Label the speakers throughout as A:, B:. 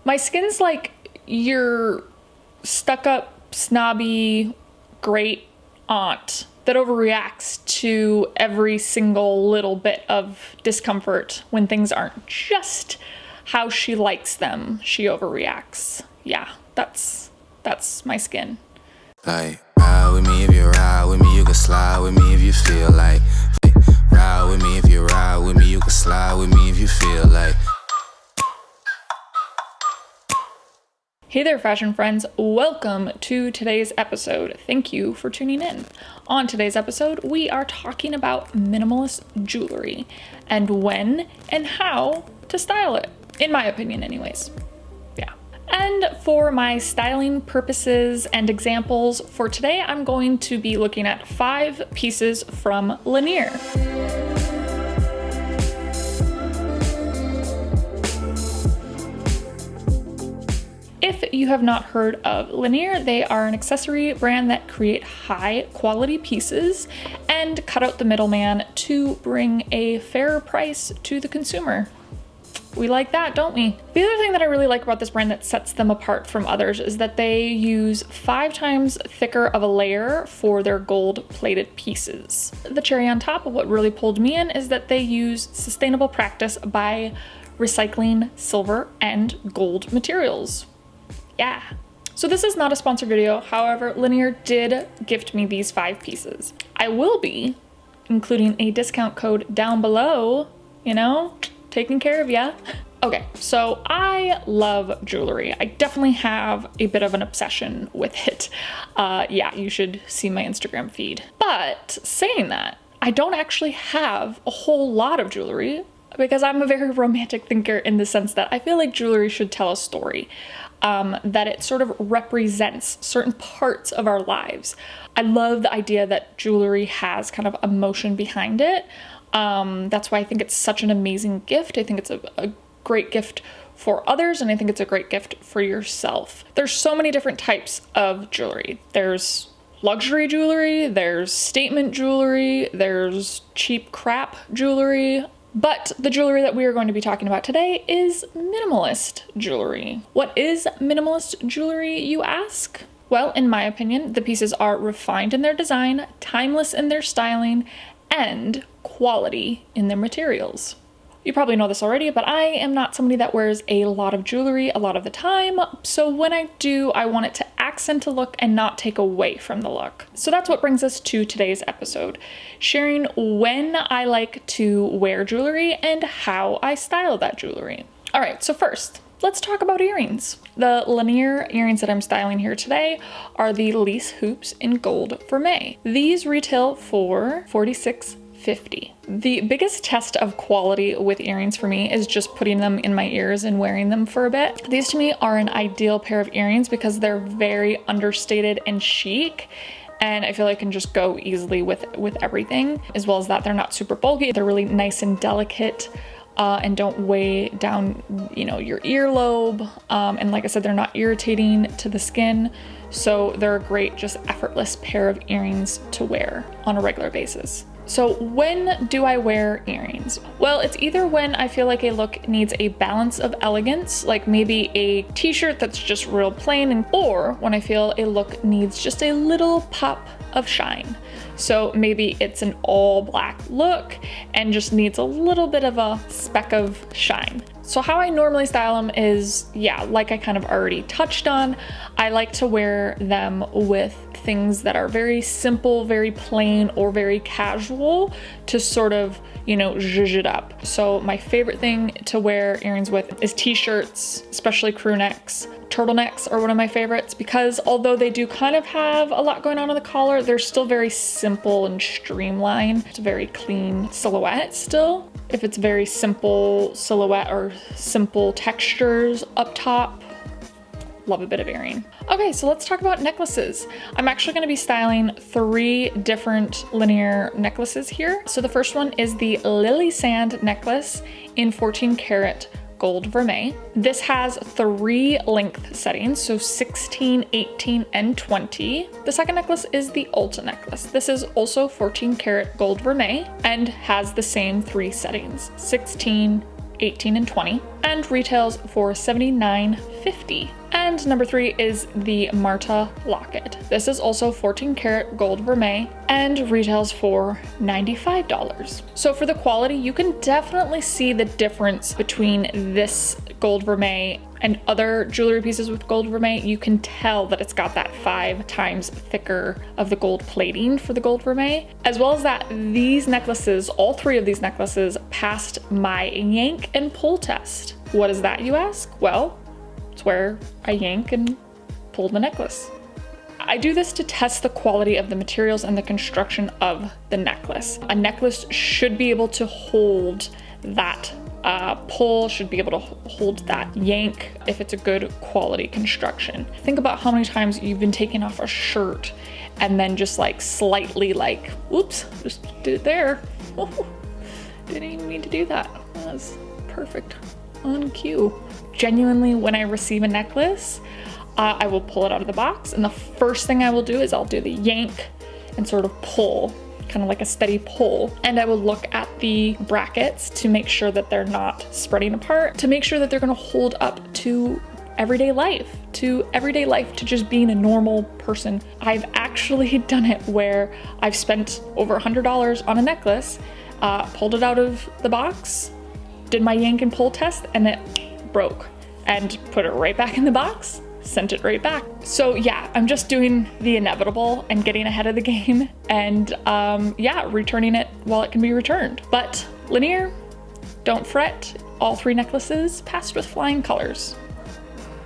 A: My skin's like your stuck-up, snobby, great aunt that overreacts to every single little bit of discomfort when things aren't just how she likes them. She overreacts. Yeah, that's my skin.
B: Like, ride with me if you ride with me, you can slide with me if you feel like. Ride with me if you ride with me, you can slide with me if you feel like.
A: Hey there, fashion friends. Welcome to today's episode. Thank you for tuning in. On today's episode, we are talking about minimalist jewelry and when and how to style it, in my opinion anyways. Yeah. And for my styling purposes and examples for today, I'm going to be looking at 5 pieces from Linjer. If you have not heard of Linjer, they are an accessory brand that create high quality pieces and cut out the middleman to bring a fairer price to the consumer. We like that, don't we? The other thing that I really like about this brand that sets them apart from others is that they use 5 times thicker of a layer for their gold plated pieces. The cherry on top of what really pulled me in is that they use sustainable practice by recycling silver and gold materials. Yeah. So this is not a sponsored video. However, Linjer did gift me these 5 pieces. I will be including a discount code down below, taking care of ya. Okay, so I love jewelry. I definitely have a bit of an obsession with it. Yeah, you should see my Instagram feed. But saying that, I don't actually have a whole lot of jewelry because I'm a very romantic thinker in the sense that I feel like jewelry should tell a story. That it sort of represents certain parts of our lives. I love the idea that jewelry has kind of emotion behind it. That's why I think it's such an amazing gift. I think it's a great gift for others, and I think it's a great gift for yourself. There's so many different types of jewelry. There's luxury jewelry, there's statement jewelry, there's cheap crap jewelry. But the jewelry that we are going to be talking about today is minimalist jewelry. What is minimalist jewelry, you ask? Well, in my opinion, the pieces are refined in their design, timeless in their styling, and quality in their materials. You probably know this already, but I am not somebody that wears a lot of jewelry a lot of the time. So when I do, I want it to accent a look and not take away from the look. So that's what brings us to today's episode, sharing when I like to wear jewelry and how I style that jewelry. All right, so first, let's talk about earrings. The Linjer earrings that I'm styling here today are the Lace Hoops in Gold Vermeil. These retail for $46.50. The biggest test of quality with earrings for me is just putting them in my ears and wearing them for a bit. These to me are an ideal pair of earrings because they're very understated and chic, and I feel like I can just go easily with everything. As well as that, they're not super bulky. They're really nice and delicate. And don't weigh down, your earlobe. And like I said, they're not irritating to the skin. So they're a great, just effortless pair of earrings to wear on a regular basis. So when do I wear earrings? Well, it's either when I feel like a look needs a balance of elegance, like maybe a t-shirt that's just real plain, or when I feel a look needs just a little pop of shine. So maybe it's an all black look and just needs a little bit of a speck of shine. So how I normally style them is, like I kind of already touched on, I like to wear them with things that are very simple, very plain, or very casual to sort of, zhuzh it up. So my favorite thing to wear earrings with is t-shirts, especially crew necks. Turtlenecks are one of my favorites because although they do kind of have a lot going on the collar, they're still very simple and streamlined. It's a very clean silhouette still. If it's very simple silhouette or simple textures up top, love a bit of earring. Okay, so let's talk about necklaces. I'm actually going to be styling 3 different Linjer necklaces here. So the first one is the Lily Sand necklace in 14 karat gold vermeil. This has 3 length settings, so 16, 18, and 20. The second necklace is the Ulta necklace. This is also 14 karat gold vermeil and has the same 3 settings, 16, 18, and 20, and retails for $79.50. $50. And number 3 is the Marta locket. This is also 14 karat gold vermeil and retails for $95. So for the quality, you can definitely see the difference between this gold vermeil and other jewelry pieces with gold vermeil. You can tell that it's got that 5 times thicker of the gold plating for the gold vermeil, as well as that these necklaces, all 3 of these necklaces, passed my yank and pull test. What is that, you ask? Well, it's where I yank and pull the necklace. I do this to test the quality of the materials and the construction of the necklace. A necklace should be able to hold that pull, should be able to hold that yank if it's a good quality construction. Think about how many times you've been taking off a shirt and then just like slightly like, oops, just did it there. Didn't even mean to do that. That was perfect, on cue. Genuinely, when I receive a necklace, I will pull it out of the box, and the first thing I will do is I'll do the yank and sort of pull, kind of like a steady pull. And I will look at the brackets to make sure that they're not spreading apart, to make sure that they're gonna hold up to everyday life, to just being a normal person. I've actually done it where I've spent over $100 on a necklace, pulled it out of the box, did my yank and pull test, and it broke, and put it right back in the box, sent it right back. So yeah, I'm just doing the inevitable and getting ahead of the game, and yeah, returning it while it can be returned. But Linjer, don't fret, all 3 necklaces passed with flying colors.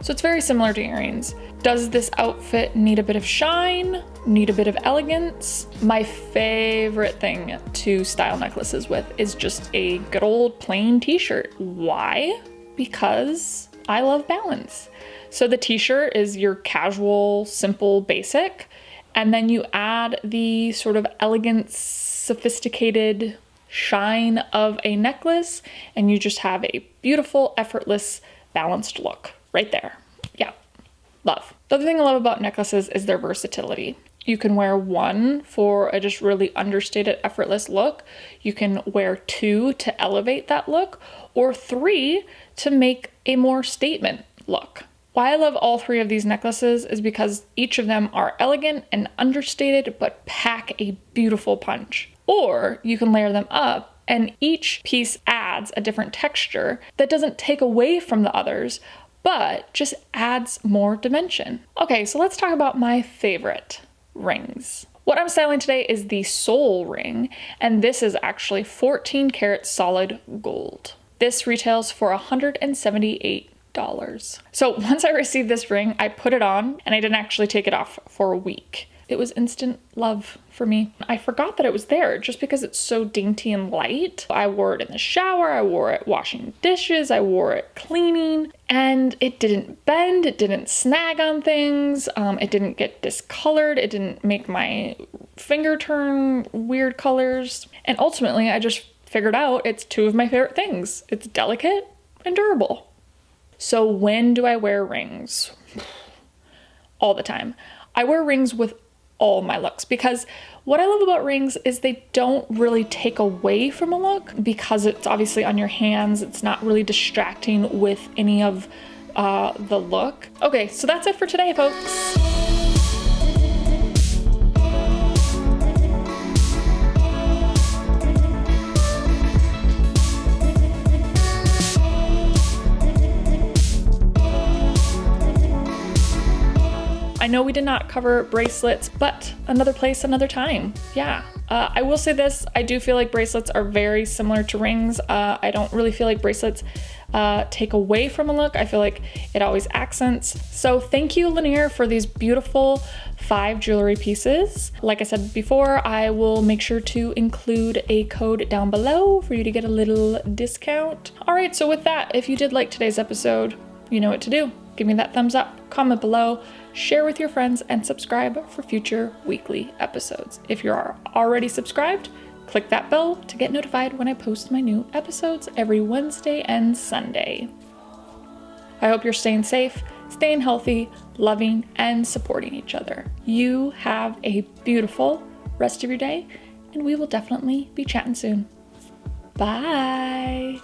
A: So it's very similar to earrings. Does this outfit need a bit of shine? Need a bit of elegance? My favorite thing to style necklaces with is just a good old plain t-shirt. Why? Because I love balance. So the t-shirt is your casual, simple, basic, and then you add the sort of elegant, sophisticated shine of a necklace, and you just have a beautiful, effortless, balanced look right there. Yeah, love. The other thing I love about necklaces is their versatility. You can wear 1 for a just really understated, effortless look. You can wear 2 to elevate that look, or 3 to make a more statement look. Why I love all 3 of these necklaces is because each of them are elegant and understated, but pack a beautiful punch. Or you can layer them up, and each piece adds a different texture that doesn't take away from the others, but just adds more dimension. Okay, so let's talk about my favorite rings. What I'm styling today is the Soul ring, and this is actually 14 karat solid gold. This retails for $178. So once I received this ring, I put it on, and I didn't actually take it off for a week. It was instant love for me. I forgot that it was there just because it's so dainty and light. I wore it in the shower, I wore it washing dishes, I wore it cleaning, and it didn't bend, it didn't snag on things, it didn't get discolored, it didn't make my finger turn weird colors. And ultimately, I just figured out it's 2 of my favorite things. It's delicate and durable. So when do I wear rings? All the time. I wear rings with all my looks, because what I love about rings is they don't really take away from a look, because it's obviously on your hands. It's not really distracting with any of the look. Okay, so that's it for today, folks. I know we did not cover bracelets, but another place, another time. Yeah. I will say this, I do feel like bracelets are very similar to rings. I don't really feel like bracelets take away from a look. I feel like it always accents. So thank you, Linjer, for these beautiful 5 jewelry pieces. Like I said before, I will make sure to include a code down below for you to get a little discount. All right, so with that, if you did like today's episode, you know what to do. Give me that thumbs up, comment below, share with your friends, and subscribe for future weekly episodes. If you're already subscribed, click that bell to get notified when I post my new episodes every Wednesday and Sunday. I hope you're staying safe, staying healthy, loving, and supporting each other. You have a beautiful rest of your day, and we will definitely be chatting soon. Bye.